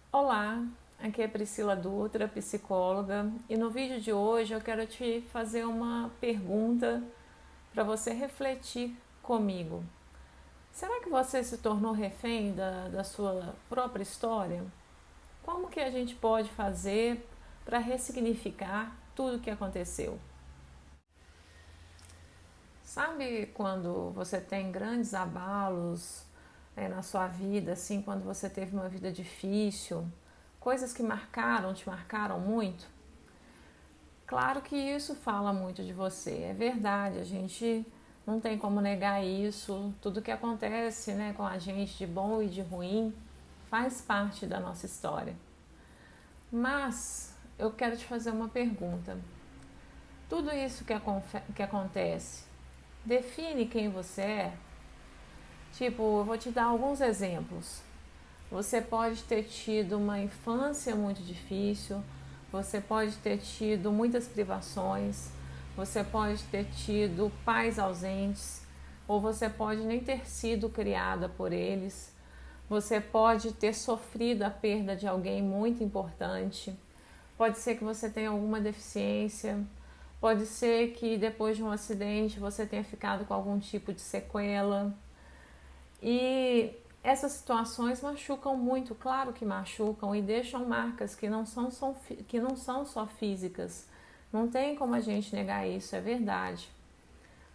Olá, aqui é Priscila Dutra, psicóloga, e no vídeo de hoje eu quero te fazer uma pergunta para você refletir comigo. Será que você se tornou refém da sua própria história? Como que a gente pode fazer para ressignificar tudo o que aconteceu? Sabe quando você tem grandes abalos na sua vida, assim, quando você teve uma vida difícil, coisas que te marcaram muito? Claro que isso fala muito de você, é verdade, a gente não tem como negar isso, tudo que acontece, né, com a gente de bom e de ruim faz parte da nossa história. Mas eu quero te fazer uma pergunta. Tudo isso que acontece define quem você é? Tipo, eu vou te dar alguns exemplos. Você pode ter tido uma infância muito difícil, você pode ter tido muitas privações, você pode ter tido pais ausentes, ou você pode nem ter sido criada por eles. Você pode ter sofrido a perda de alguém muito importante. Pode ser que você tenha alguma deficiência. Pode ser que depois de um acidente você tenha ficado com algum tipo de sequela. E essas situações machucam muito, claro que machucam, e deixam marcas que não são só físicas. Não tem como a gente negar isso, é verdade.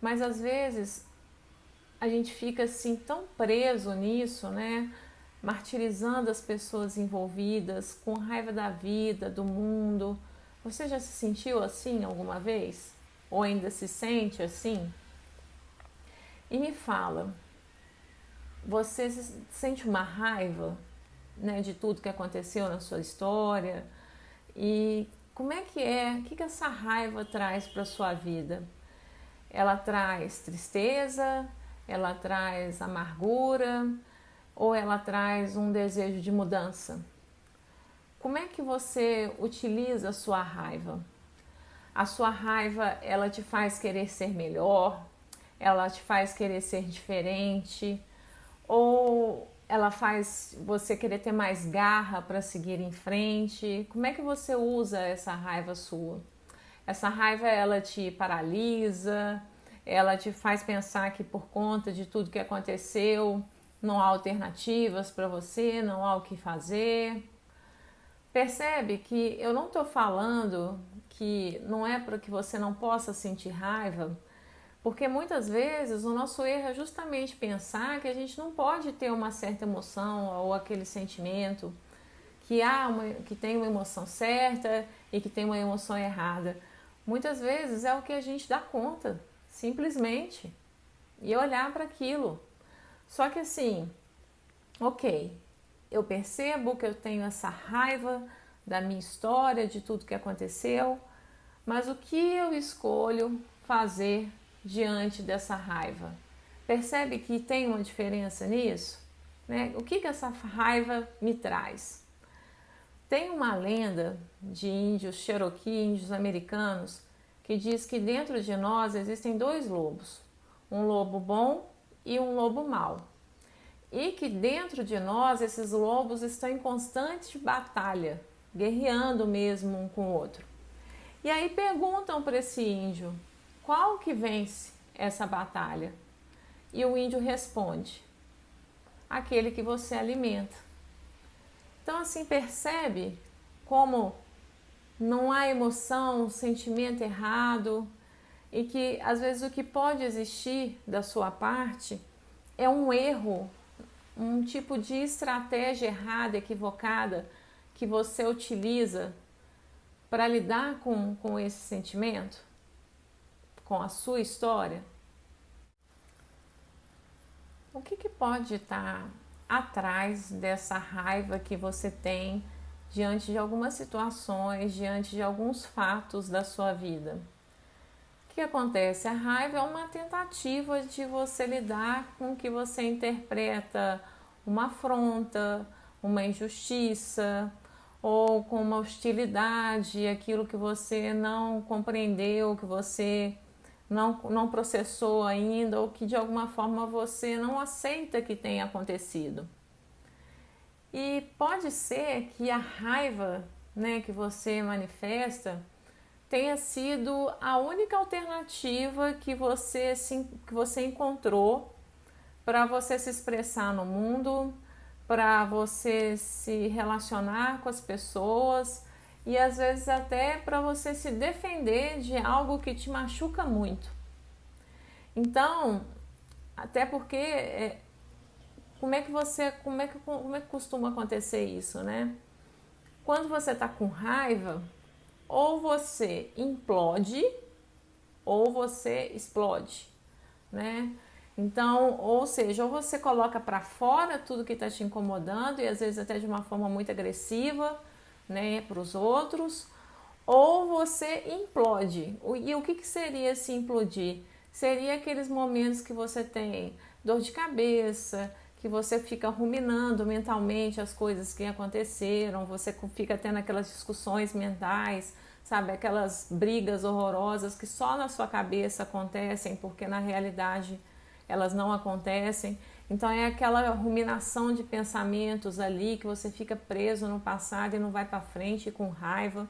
Mas às vezes a gente fica assim tão preso nisso, né? Martirizando as pessoas envolvidas, com raiva da vida, do mundo. Você já se sentiu assim alguma vez? Ou ainda se sente assim? E me fala, você sente uma raiva, né, de tudo que aconteceu na sua história? E como é? O que essa raiva traz para a sua vida? Ela traz tristeza? Ela traz amargura? Ou ela traz um desejo de mudança? Como é que você utiliza a sua raiva? A sua raiva, ela te faz querer ser melhor? Ela te faz querer ser diferente? Ou ela faz você querer ter mais garra para seguir em frente? Como é que você usa essa raiva sua? Essa raiva, ela te paralisa, ela te faz pensar que por conta de tudo que aconteceu não há alternativas para você, não há o que fazer. Percebe que eu não estou falando que não é para que você não possa sentir raiva, porque muitas vezes o nosso erro é justamente pensar que a gente não pode ter uma certa emoção ou aquele sentimento, que tem uma emoção certa e que tem uma emoção errada. Muitas vezes é o que a gente dá conta, simplesmente, e olhar para aquilo. Só que assim, ok, eu percebo que eu tenho essa raiva da minha história, de tudo que aconteceu, mas o que eu escolho fazer diante dessa raiva? Percebe que tem uma diferença nisso? Né? O que essa raiva me traz? Tem uma lenda de índios Cherokee, índios americanos, que diz que dentro de nós existem dois lobos, um lobo bom e um lobo mau. E que dentro de nós esses lobos estão em constante batalha, guerreando mesmo um com o outro. E aí perguntam para esse índio, qual que vence essa batalha? E o índio responde, aquele que você alimenta. Então assim, percebe como não há emoção, sentimento errado, e que às vezes o que pode existir da sua parte é um erro, um tipo de estratégia errada, equivocada, que você utiliza para lidar com esse sentimento, com a sua história. O que pode estar atrás dessa raiva que você tem diante de algumas situações, diante de alguns fatos da sua vida? O que acontece? A raiva é uma tentativa de você lidar com o que você interpreta uma afronta, uma injustiça, ou com uma hostilidade, aquilo que você não compreendeu, que você não processou ainda, ou que de alguma forma você não aceita que tenha acontecido. E pode ser que a raiva, né, que você manifesta tenha sido a única alternativa que você encontrou para você se expressar no mundo, para você se relacionar com as pessoas e às vezes até para você se defender de algo que te machuca muito. Então, até porque como é que costuma acontecer isso, né? Quando você está com raiva, ou você implode ou você explode, né? Então, ou seja, ou você coloca para fora tudo que está te incomodando e às vezes até de uma forma muito agressiva, né, para os outros, ou você implode. E o que seria se implodir? Seria aqueles momentos que você tem dor de cabeça, que você fica ruminando mentalmente as coisas que aconteceram, você fica tendo aquelas discussões mentais, sabe, aquelas brigas horrorosas que só na sua cabeça acontecem, porque na realidade elas não acontecem. Então é aquela ruminação de pensamentos ali que você fica preso no passado e não vai para frente com raiva.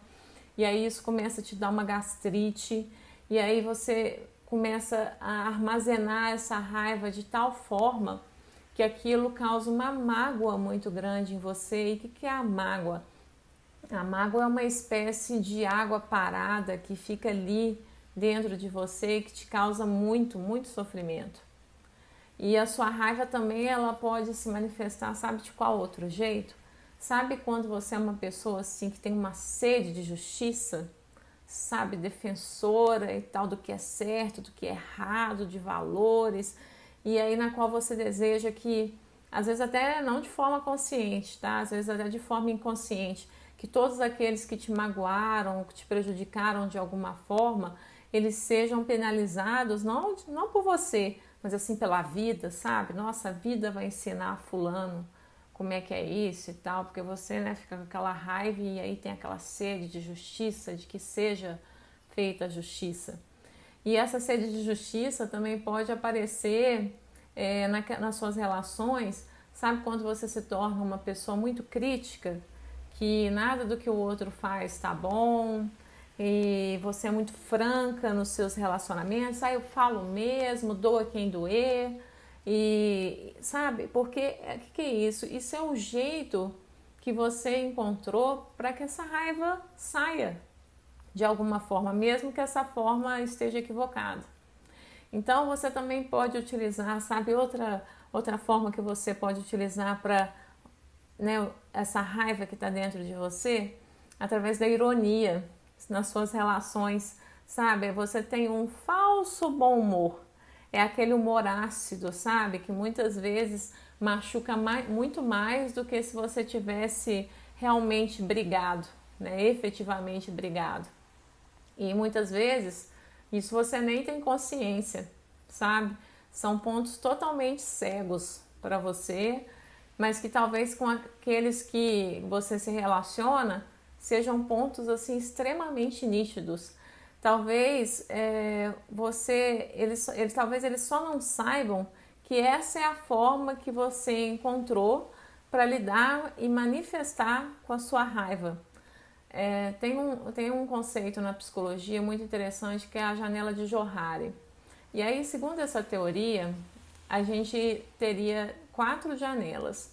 E aí isso começa a te dar uma gastrite, e aí você começa a armazenar essa raiva de tal forma que aquilo causa uma mágoa muito grande em você. E o que é a mágoa? A mágoa é uma espécie de água parada que fica ali dentro de você e que te causa muito, muito sofrimento. E a sua raiva também ela pode se manifestar, sabe de qual outro jeito? Sabe quando você é uma pessoa assim que tem uma sede de justiça, sabe, defensora e tal do que é certo, do que é errado, de valores, e aí na qual você deseja que, às vezes até não de forma consciente, tá? Às vezes até de forma inconsciente, que todos aqueles que te magoaram, que te prejudicaram de alguma forma, eles sejam penalizados, não por você, mas assim pela vida, sabe? Nossa, a vida vai ensinar fulano como é que é isso e tal, porque você, né, fica com aquela raiva e aí tem aquela sede de justiça, de que seja feita a justiça. E essa sede de justiça também pode aparecer nas suas relações, sabe, quando você se torna uma pessoa muito crítica, que nada do que o outro faz tá bom, e você é muito franca nos seus relacionamentos, eu falo mesmo, doa quem doer, e sabe, porque o que é isso? Isso é o jeito que você encontrou para que essa raiva saia de alguma forma, mesmo que essa forma esteja equivocada. Então você também pode utilizar, sabe, outra forma que você pode utilizar para, né, essa raiva que está dentro de você, através da ironia nas suas relações, sabe? Você tem um falso bom humor, é aquele humor ácido, sabe? Que muitas vezes machuca muito mais do que se você tivesse realmente brigado, né? Efetivamente brigado. E muitas vezes isso você nem tem consciência, sabe? São pontos totalmente cegos para você, mas que talvez com aqueles que você se relaciona sejam pontos assim extremamente nítidos. Talvez talvez eles só não saibam que essa é a forma que você encontrou para lidar e manifestar com a sua raiva. Tem um conceito na psicologia muito interessante que é a janela de Johari. E aí, segundo essa teoria, a gente teria 4 janelas.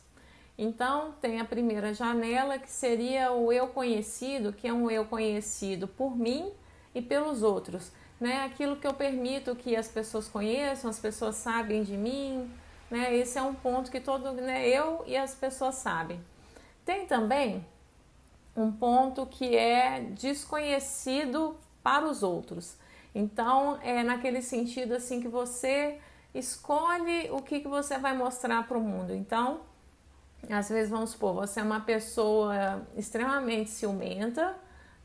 Então, tem a primeira janela que seria o eu conhecido, que é um eu conhecido por mim e pelos outros, né? Aquilo que eu permito que as pessoas conheçam, as pessoas sabem de mim, né? Esse é um ponto que eu e as pessoas sabem. Tem também um ponto que é desconhecido para os outros. Então, é naquele sentido assim que você escolhe o que você vai mostrar para o mundo. Então, às vezes, vamos supor, você é uma pessoa extremamente ciumenta,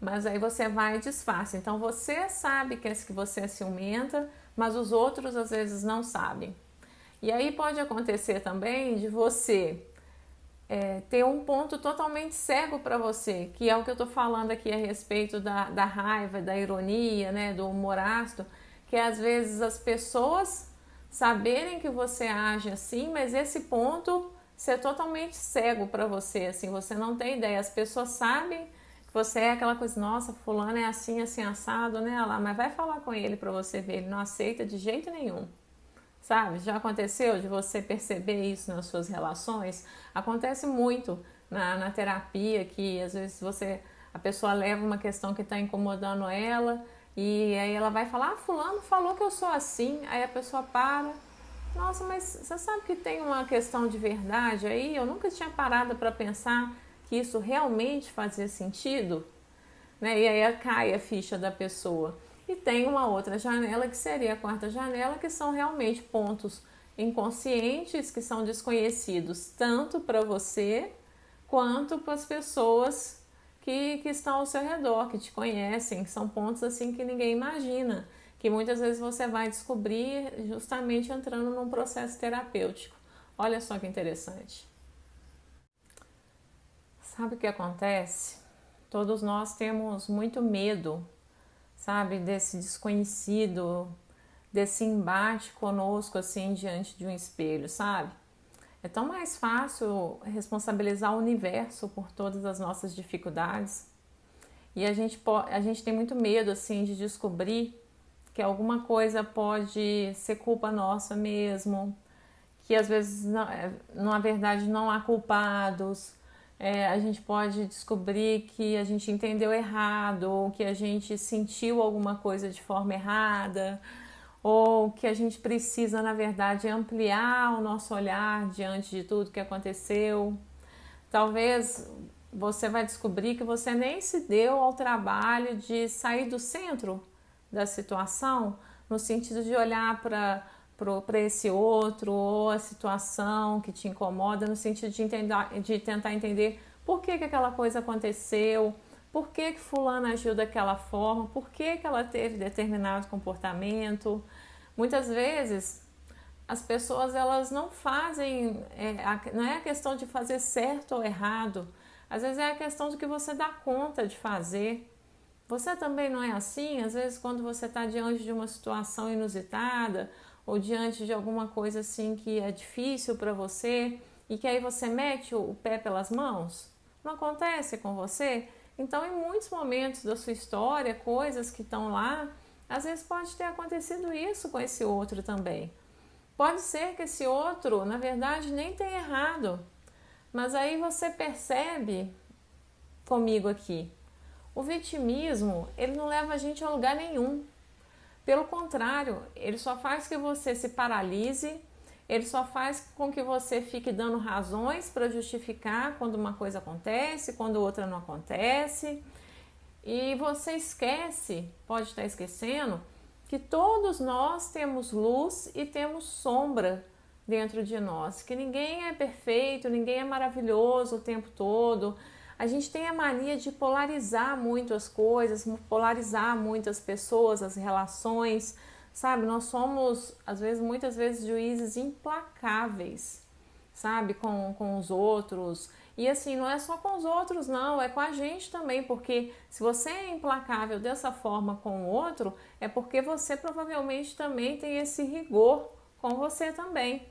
mas aí você vai e disfarça. Então, você sabe que você é ciumenta, mas os outros às vezes não sabem. E aí pode acontecer também de você ter um ponto totalmente cego para você, que é o que eu estou falando aqui a respeito da raiva, da ironia, né, do humor ácido, que é às vezes as pessoas saberem que você age assim, mas esse ponto ser totalmente cego para você, assim, você não tem ideia. As pessoas sabem que você é aquela coisa, nossa, fulano é assim, assim, assado, né, lá, mas vai falar com ele para você ver, ele não aceita de jeito nenhum. Sabe? Já aconteceu de você perceber isso nas suas relações? Acontece muito na terapia, que às vezes a pessoa leva uma questão que está incomodando ela e aí ela vai falar, fulano falou que eu sou assim, aí a pessoa para, nossa, mas você sabe que tem uma questão de verdade aí? Eu nunca tinha parado para pensar que isso realmente fazia sentido, né? E aí cai a ficha da pessoa. E tem uma outra janela que seria a quarta janela, que são realmente pontos inconscientes que são desconhecidos tanto para você quanto para as pessoas que estão ao seu redor, que te conhecem, que são pontos assim que ninguém imagina, que muitas vezes você vai descobrir justamente entrando num processo terapêutico. Olha só que interessante. Sabe o que acontece? Todos nós temos muito medo, sabe, desse desconhecido, desse embate conosco assim diante de um espelho, sabe? É tão mais fácil responsabilizar o universo por todas as nossas dificuldades e a gente tem muito medo assim de descobrir que alguma coisa pode ser culpa nossa mesmo, que às vezes na verdade não há culpados. A gente pode descobrir que a gente entendeu errado, ou que a gente sentiu alguma coisa de forma errada, ou que a gente precisa, na verdade, ampliar o nosso olhar diante de tudo que aconteceu. Talvez você vai descobrir que você nem se deu ao trabalho de sair do centro da situação, no sentido de olhar para esse outro ou a situação que te incomoda, no sentido de tentar entender por que aquela coisa aconteceu, por que fulana agiu daquela forma, por que ela teve determinado comportamento. Muitas vezes as pessoas elas não fazem, não é a questão de fazer certo ou errado, às vezes é a questão de que você dá conta de fazer. Você também não é assim? Às vezes quando você está diante de uma situação inusitada ou diante de alguma coisa assim que é difícil para você e que aí você mete o pé pelas mãos? Não acontece com você? Então, em muitos momentos da sua história, coisas que estão lá, às vezes pode ter acontecido isso com esse outro também. Pode ser que esse outro, na verdade, nem tenha errado, mas aí você percebe comigo aqui, o vitimismo, ele não leva a gente a lugar nenhum. Pelo contrário, ele só faz que você se paralise, ele só faz com que você fique dando razões para justificar quando uma coisa acontece, quando outra não acontece. E você esquece, pode estar esquecendo, que todos nós temos luz e temos sombra dentro de nós, que ninguém é perfeito, ninguém é maravilhoso o tempo todo. A gente tem a mania de polarizar muito as coisas, polarizar muito as pessoas, as relações, sabe? Nós somos, às vezes, muitas vezes, juízes implacáveis, sabe? Com os outros. E assim, não é só com os outros, não, é com a gente também, porque se você é implacável dessa forma com o outro, é porque você provavelmente também tem esse rigor com você também.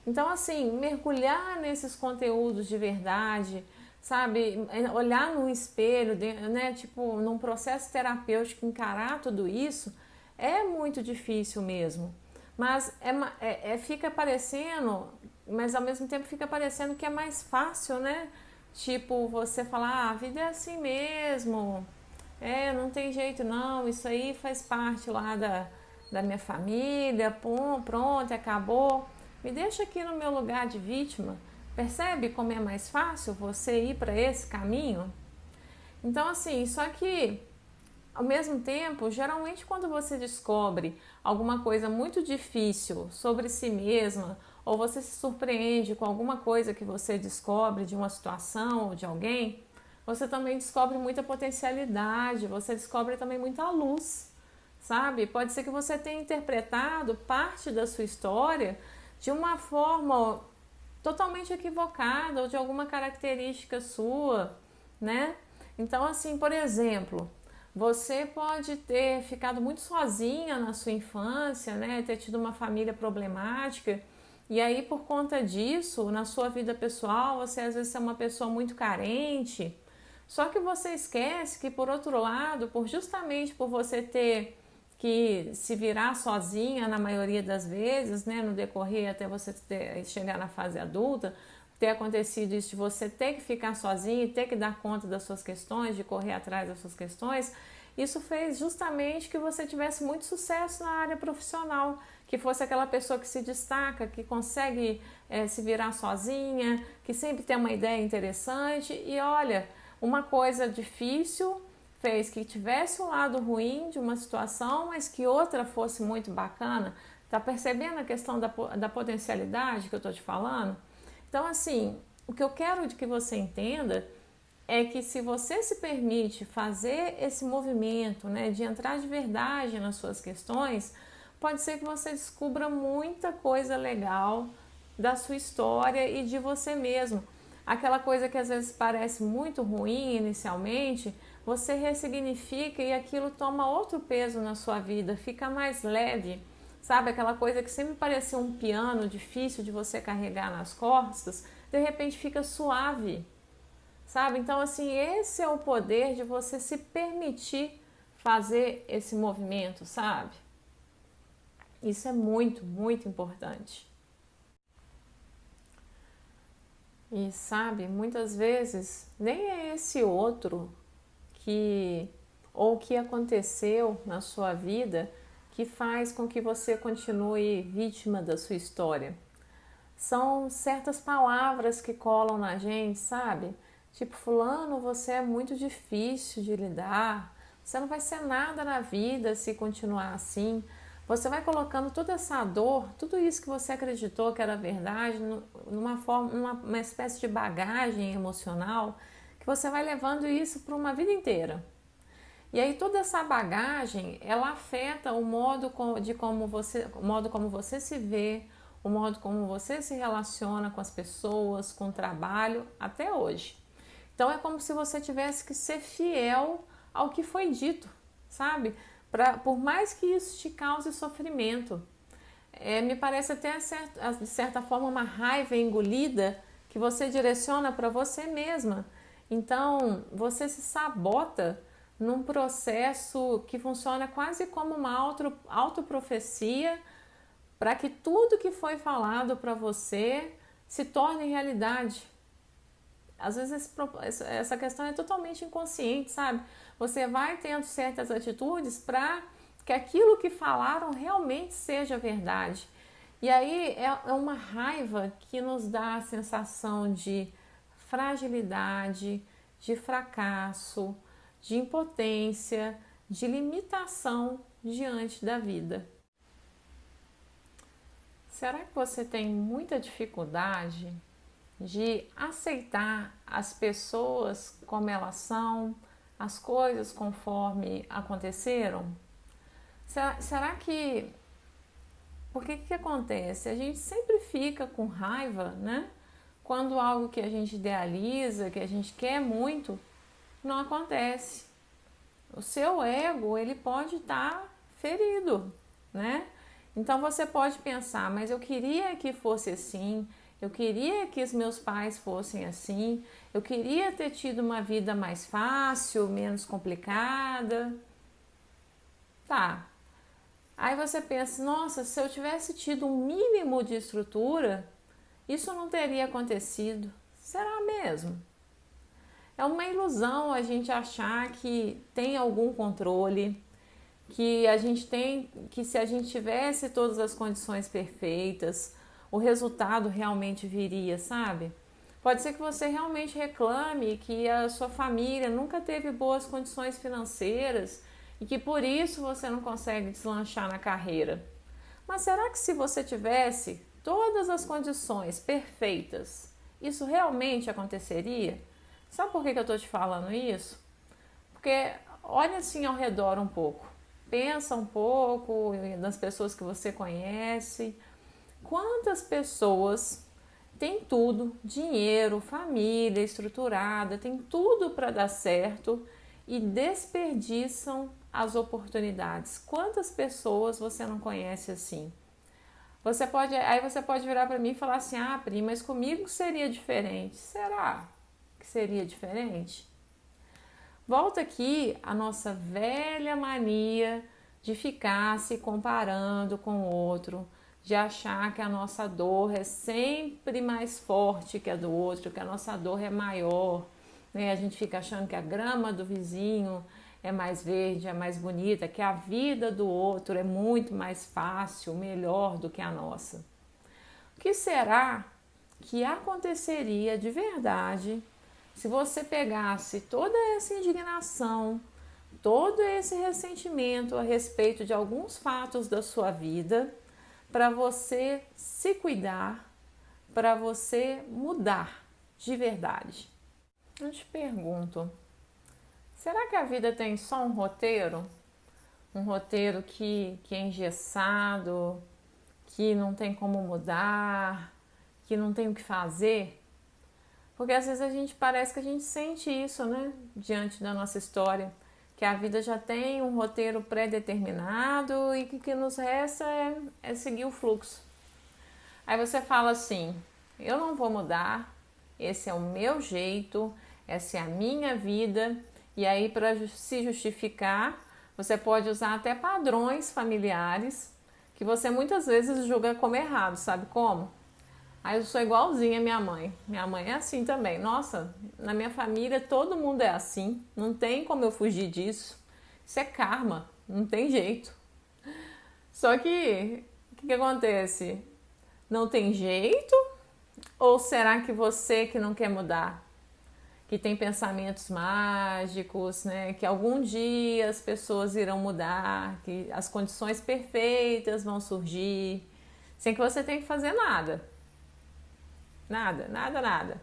Então, assim, mergulhar nesses conteúdos de verdade, sabe, olhar no espelho, né, tipo, num processo terapêutico, encarar tudo isso, é muito difícil mesmo. Mas fica parecendo, mas ao mesmo tempo fica parecendo que é mais fácil, né? Tipo, você falar, ah, a vida é assim mesmo, não tem jeito não, isso aí faz parte lá da minha família, pum, pronto, acabou. Me deixa aqui no meu lugar de vítima. Percebe como é mais fácil você ir para esse caminho? Então, assim, só que ao mesmo tempo, geralmente quando você descobre alguma coisa muito difícil sobre si mesma, ou você se surpreende com alguma coisa que você descobre de uma situação ou de alguém, você também descobre muita potencialidade, você descobre também muita luz, sabe? Pode ser que você tenha interpretado parte da sua história de uma forma totalmente equivocada ou de alguma característica sua, né? Então, assim, por exemplo, Você pode ter ficado muito sozinha na sua infância, né? Ter tido uma família problemática. E aí, por conta disso, na sua vida pessoal, você às vezes é uma pessoa muito carente. Só que você esquece que, por outro lado, justamente por você ter que se virar sozinha na maioria das vezes, né, no decorrer até você chegar na fase adulta, ter acontecido isso de você ter que ficar sozinha e ter que dar conta das suas questões, de correr atrás das suas questões, isso fez justamente que você tivesse muito sucesso na área profissional, que fosse aquela pessoa que se destaca, que consegue se virar sozinha, que sempre tem uma ideia interessante. E olha, uma coisa difícil fez que tivesse um lado ruim de uma situação, mas que outra fosse muito bacana. Tá percebendo a questão da potencialidade que eu tô te falando? Então, assim, o que eu quero que você entenda é que se você se permite fazer esse movimento, né, de entrar de verdade nas suas questões, pode ser que você descubra muita coisa legal da sua história e de você mesmo. Aquela coisa que às vezes parece muito ruim inicialmente, você ressignifica e aquilo toma outro peso na sua vida, fica mais leve. Sabe, aquela coisa que sempre parecia um piano difícil de você carregar nas costas, de repente fica suave, sabe? Então, assim, esse é o poder de você se permitir fazer esse movimento, sabe? Isso é muito, muito importante. E sabe, muitas vezes nem é esse outro que ou que aconteceu na sua vida que faz com que você continue vítima da sua história. São certas palavras que colam na gente, sabe? Tipo, fulano, você é muito difícil de lidar, você não vai ser nada na vida se continuar assim. Você vai colocando toda essa dor, tudo isso que você acreditou que era verdade, numa forma, uma espécie de bagagem emocional, que você vai levando isso para uma vida inteira. E aí toda essa bagagem, ela afeta o modo o modo como você se vê, o modo como você se relaciona com as pessoas, com o trabalho, até hoje. Então é como se você tivesse que ser fiel ao que foi dito, sabe? Por mais que isso te cause sofrimento. Me parece até de certa forma uma raiva engolida que você direciona para você mesma. Então você se sabota num processo que funciona quase como uma autoprofecia para que tudo que foi falado para você se torne realidade. Às vezes essa questão é totalmente inconsciente, sabe? Você vai tendo certas atitudes para que aquilo que falaram realmente seja verdade. E aí é uma raiva que nos dá a sensação de fragilidade, de fracasso, de impotência, de limitação diante da vida. Será que você tem muita dificuldade de aceitar as pessoas como elas são, as coisas conforme aconteceram? Será que... Porque que acontece? A gente sempre fica com raiva, né? Quando algo que a gente idealiza, que a gente quer muito, não acontece. O seu ego, ele pode estar ferido, né? Então você pode pensar, mas eu queria que fosse assim, eu queria que os meus pais fossem assim, eu queria ter tido uma vida mais fácil, menos complicada. Tá. Aí você pensa, nossa, se eu tivesse tido um mínimo de estrutura, isso não teria acontecido. Será mesmo? É uma ilusão a gente achar que tem algum controle, que a gente tem, que se a gente tivesse todas as condições perfeitas, o resultado realmente viria, sabe? Pode ser que você realmente reclame que a sua família nunca teve boas condições financeiras e que por isso você não consegue deslanchar na carreira. Mas será que se você tivesse todas as condições perfeitas, isso realmente aconteceria? Sabe por que eu estou te falando isso? Porque olha assim ao redor um pouco. Pensa um pouco nas pessoas que você conhece. Quantas pessoas têm tudo, dinheiro, família estruturada, tem tudo para dar certo e desperdiçam as oportunidades. Quantas pessoas você não conhece assim? Aí você pode virar para mim e falar assim: ah, Pri, mas comigo seria diferente. Será que seria diferente? Volta aqui a nossa velha mania de ficar se comparando com o outro, de achar que a nossa dor é sempre mais forte que a do outro, que a nossa dor é maior, né? A gente fica achando que a grama do vizinho é mais verde, é mais bonita, que a vida do outro é muito mais fácil, melhor do que a nossa. O que será que aconteceria de verdade se você pegasse toda essa indignação, todo esse ressentimento a respeito de alguns fatos da sua vida, para você se cuidar, para você mudar de verdade? Eu te pergunto, será que a vida tem só um roteiro? Um roteiro que é engessado, que não tem como mudar, que não tem o que fazer? Porque às vezes a gente parece que a gente sente isso, né? Diante da nossa história, que a vida já tem um roteiro pré-determinado e que o que nos resta é seguir o fluxo. Aí você fala assim: eu não vou mudar, esse é o meu jeito, essa é a minha vida. E aí, para se justificar, você pode usar até padrões familiares que você muitas vezes julga como errado, sabe como? Aí eu sou igualzinha à minha mãe. Minha mãe é assim também. Nossa, na minha família todo mundo é assim. Não tem como eu fugir disso. Isso é karma, não tem jeito. Só que, o que acontece? Não tem jeito? Ou será que você que não quer mudar? Que tem pensamentos mágicos, né? Que algum dia as pessoas irão mudar, que as condições perfeitas vão surgir, sem que você tenha que fazer nada. Nada, nada, nada.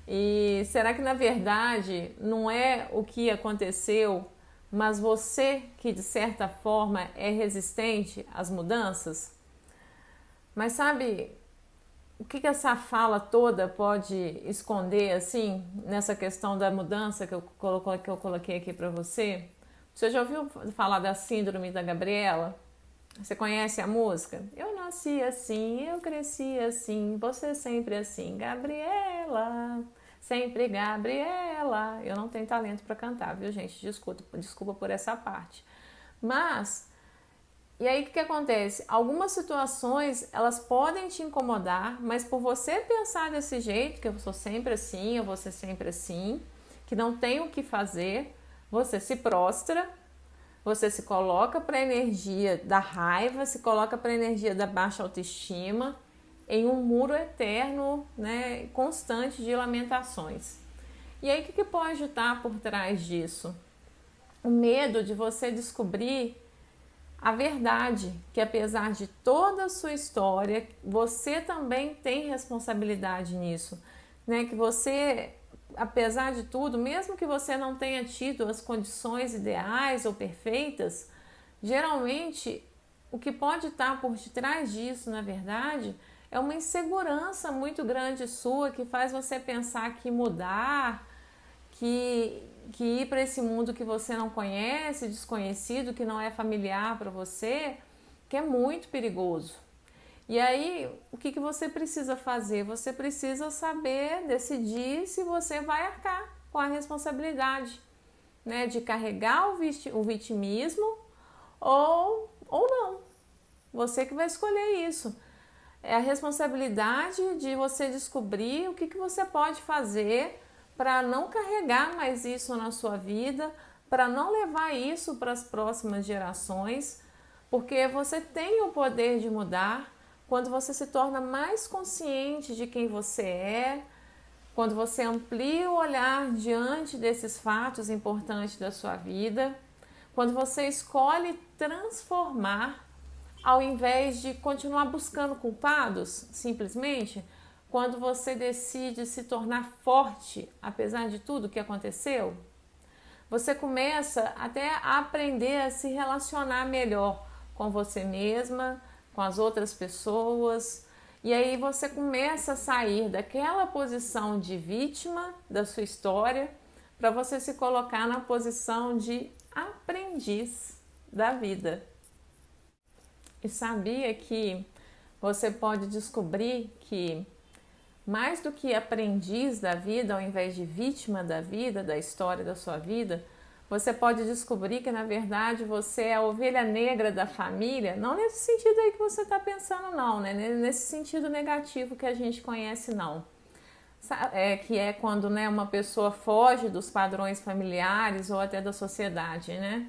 E será que na verdade não é o que aconteceu, mas você que de certa forma é resistente às mudanças? Mas sabe o que essa fala toda pode esconder assim nessa questão da mudança que eu coloquei aqui para você? Você já ouviu falar da síndrome da Gabriela? Você conhece a música? Eu nasci assim, eu cresci assim, você sempre assim, Gabriela, sempre Gabriela. Eu não tenho talento para cantar, viu, gente? Desculpa por essa parte. Mas, e aí o que acontece? Algumas situações, elas podem te incomodar, mas por você pensar desse jeito, que eu sou sempre assim, eu vou ser sempre assim, que não tem o que fazer, você se prostra. Você se coloca para a energia da raiva, se coloca para a energia da baixa autoestima, em um muro eterno, né, constante de lamentações. E aí o que pode estar por trás disso? O medo de você descobrir a verdade, que apesar de toda a sua história, você também tem responsabilidade nisso, né? Que você, apesar de tudo, mesmo que você não tenha tido as condições ideais ou perfeitas, geralmente o que pode estar por detrás disso, na verdade, é uma insegurança muito grande sua que faz você pensar que mudar, que ir para esse mundo que você não conhece, desconhecido, que não é familiar para você, que é muito perigoso. E aí, o que você precisa fazer? Você precisa saber, decidir se você vai arcar com a responsabilidade, né, de carregar o vitimismo ou não. Você que vai escolher isso. É a responsabilidade de você descobrir o que você pode fazer para não carregar mais isso na sua vida, para não levar isso para as próximas gerações, porque você tem o poder de mudar quando você se torna mais consciente de quem você é, quando você amplia o olhar diante desses fatos importantes da sua vida, quando você escolhe transformar ao invés de continuar buscando culpados, simplesmente, quando você decide se tornar forte, apesar de tudo que aconteceu, você começa até a aprender a se relacionar melhor com você mesma, com as outras pessoas, e aí você começa a sair daquela posição de vítima da sua história para você se colocar na posição de aprendiz da vida. E sabia que você pode descobrir que mais do que aprendiz da vida, ao invés de vítima da vida, da história da sua vida, você pode descobrir que na verdade você é a ovelha negra da família, não nesse sentido aí que você está pensando não, né? Nesse sentido negativo que a gente conhece não. Que é quando, né, uma pessoa foge dos padrões familiares ou até da sociedade, né?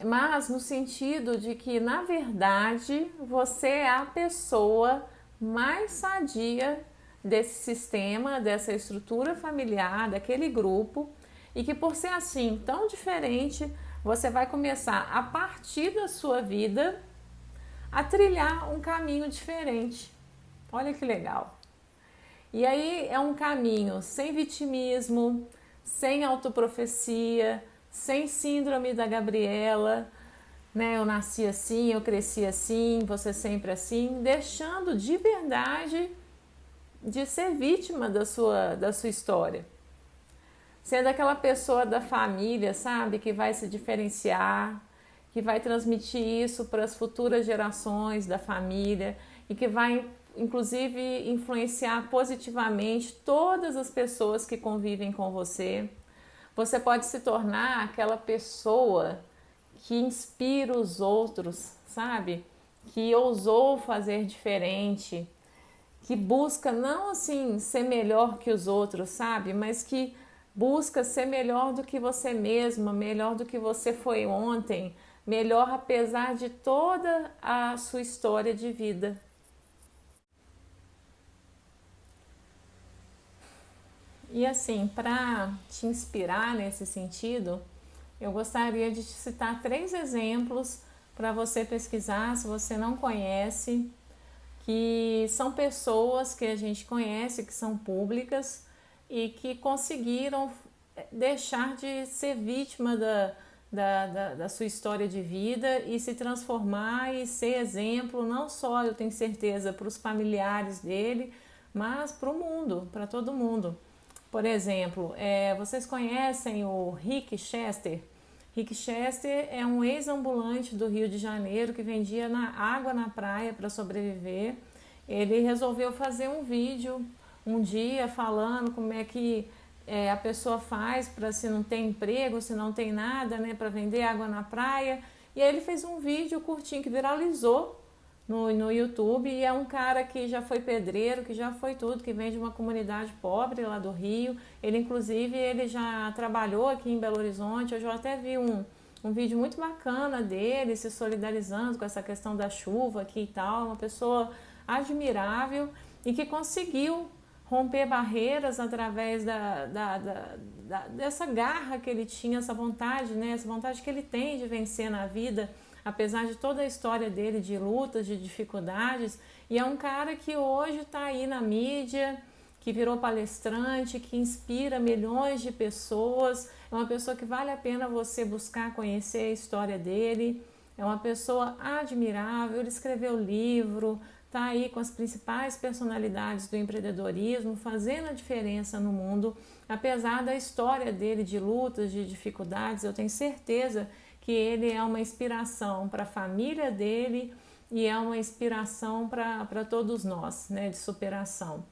Mas no sentido de que, na verdade, você é a pessoa mais sadia desse sistema, dessa estrutura familiar, daquele grupo, e que por ser assim tão diferente, você vai começar a partir da sua vida a trilhar um caminho diferente. Olha que legal. E aí é um caminho sem vitimismo, sem autoprofecia, sem síndrome da Gabriela, né? Eu nasci assim, eu cresci assim, você sempre assim, deixando de verdade de ser vítima da sua história. Sendo aquela pessoa da família, sabe, que vai se diferenciar, que vai transmitir isso para as futuras gerações da família e que vai, inclusive, influenciar positivamente todas as pessoas que convivem com você. Você pode se tornar aquela pessoa que inspira os outros, sabe? Que ousou fazer diferente, que busca não assim ser melhor que os outros, sabe? Mas que busca ser melhor do que você mesma, melhor do que você foi ontem, melhor apesar de toda a sua história de vida. E assim, para te inspirar nesse sentido, eu gostaria de te citar 3 exemplos para você pesquisar, se você não conhece, que são pessoas que a gente conhece, que são públicas e que conseguiram deixar de ser vítima da sua história de vida e se transformar e ser exemplo, não só, eu tenho certeza, para os familiares dele, mas para o mundo, para todo mundo. Por exemplo, vocês conhecem o Rick Chester? Rick Chester é um ex-ambulante do Rio de Janeiro que vendia água na praia para sobreviver. Ele resolveu fazer um vídeo um dia falando como é que a pessoa faz para, se não tem emprego, se não tem nada, né, para vender água na praia. E aí ele fez um vídeo curtinho que viralizou no YouTube, e é um cara que já foi pedreiro, que já foi tudo, que vem de uma comunidade pobre lá do Rio. Ele, inclusive, ele já trabalhou aqui em Belo Horizonte. Eu já até vi um vídeo muito bacana dele se solidarizando com essa questão da chuva aqui e tal. Uma pessoa admirável e que conseguiu romper barreiras através dessa garra que ele tinha, essa vontade, né? Essa vontade que ele tem de vencer na vida, apesar de toda a história dele de lutas, de dificuldades. E é um cara que hoje está aí na mídia, que virou palestrante, que inspira milhões de pessoas. É uma pessoa que vale a pena você buscar conhecer a história dele. É uma pessoa admirável, ele escreveu livro, está aí com as principais personalidades do empreendedorismo, fazendo a diferença no mundo. Apesar da história dele de lutas, de dificuldades, eu tenho certeza que ele é uma inspiração para a família dele e é uma inspiração para todos nós, né, de superação.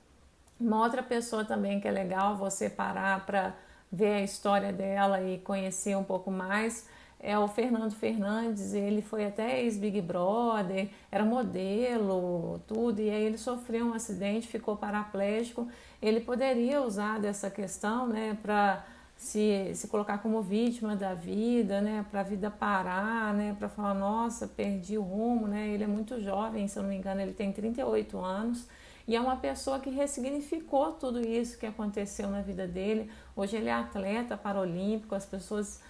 Uma outra pessoa também que é legal você parar para ver a história dela e conhecer um pouco mais é o Fernando Fernandes. Ele foi até ex-Big Brother, era modelo, tudo, e aí ele sofreu um acidente, ficou paraplégico. Ele poderia usar dessa questão, né, para se colocar como vítima da vida, né, para a vida parar, né, para falar, nossa, perdi o rumo, né. Ele é muito jovem, se eu não me engano, ele tem 38 anos, e é uma pessoa que ressignificou tudo isso que aconteceu na vida dele. Hoje ele é atleta paralímpico, as pessoas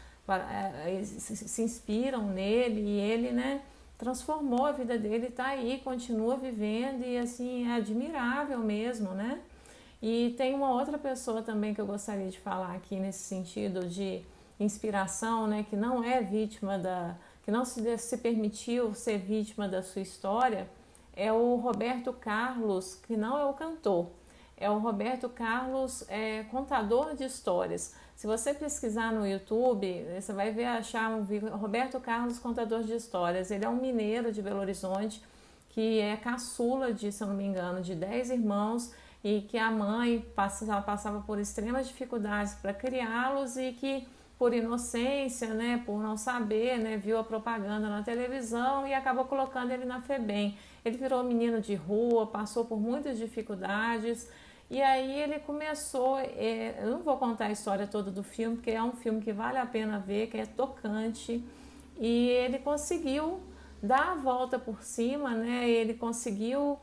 se inspiram nele, e ele, né, transformou a vida dele, está aí, continua vivendo, e assim, é admirável mesmo, né? E tem uma outra pessoa também que eu gostaria de falar aqui nesse sentido de inspiração, né, que não é vítima que não se permitiu ser vítima da sua história, é o Roberto Carlos, que não é o cantor, é o Roberto Carlos, contador de histórias. Se você pesquisar no YouTube, você vai ver, achar um vídeo, Roberto Carlos, contador de histórias. Ele é um mineiro de Belo Horizonte, que é caçula de, se eu não me engano, de 10 irmãos, e que a mãe passava por extremas dificuldades para criá-los, e que por inocência, né, por não saber, né, viu a propaganda na televisão e acabou colocando ele na FEBEM. Ele virou menino de rua, passou por muitas dificuldades, e aí ele começou, eu não vou contar a história toda do filme, porque é um filme que vale a pena ver, que é tocante, e ele conseguiu dar a volta por cima, né, ele conseguiu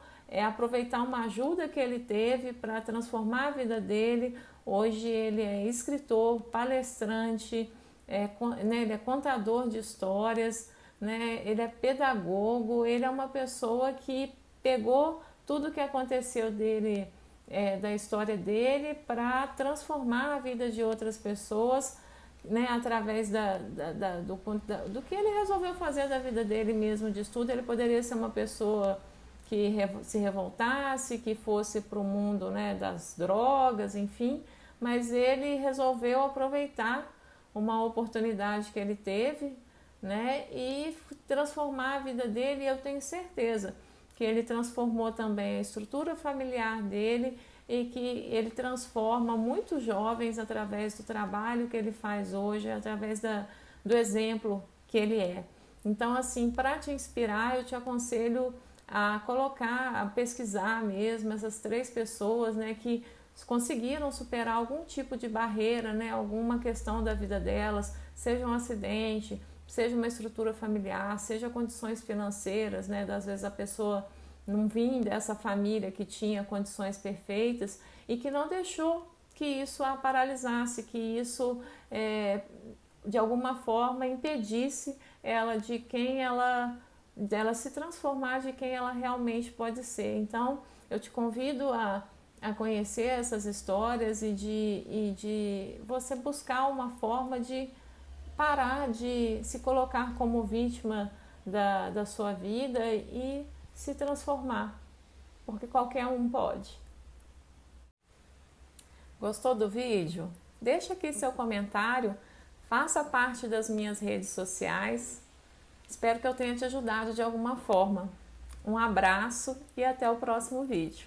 aproveitar uma ajuda que ele teve para transformar a vida dele. Hoje ele é escritor, palestrante, né, ele é contador de histórias, né, ele é pedagogo, ele é uma pessoa que pegou tudo que aconteceu dele, da história dele, para transformar a vida de outras pessoas, né, através do que ele resolveu fazer da vida dele mesmo, de estudo. Ele poderia ser uma pessoa que se revoltasse, que fosse para o mundo, né, das drogas, enfim, mas ele resolveu aproveitar uma oportunidade que ele teve, né, e transformar a vida dele. E eu tenho certeza que ele transformou também a estrutura familiar dele, e que ele transforma muitos jovens através do trabalho que ele faz hoje, através do exemplo que ele é. Então, assim, para te inspirar, eu te aconselho a colocar, a pesquisar mesmo essas 3 pessoas, né, que conseguiram superar algum tipo de barreira, né, alguma questão da vida delas, seja um acidente, seja uma estrutura familiar, seja condições financeiras, né, às vezes a pessoa não vinha dessa família que tinha condições perfeitas, e que não deixou que isso a paralisasse, que isso de alguma forma impedisse ela dela se transformar, de quem ela realmente pode ser. Então eu te convido a conhecer essas histórias, e de você buscar uma forma de parar de se colocar como vítima da sua vida e se transformar, porque qualquer um pode. Gostou do vídeo? Deixa aqui seu comentário, faça parte das minhas redes sociais. Espero que eu tenha te ajudado de alguma forma. Um abraço e até o próximo vídeo.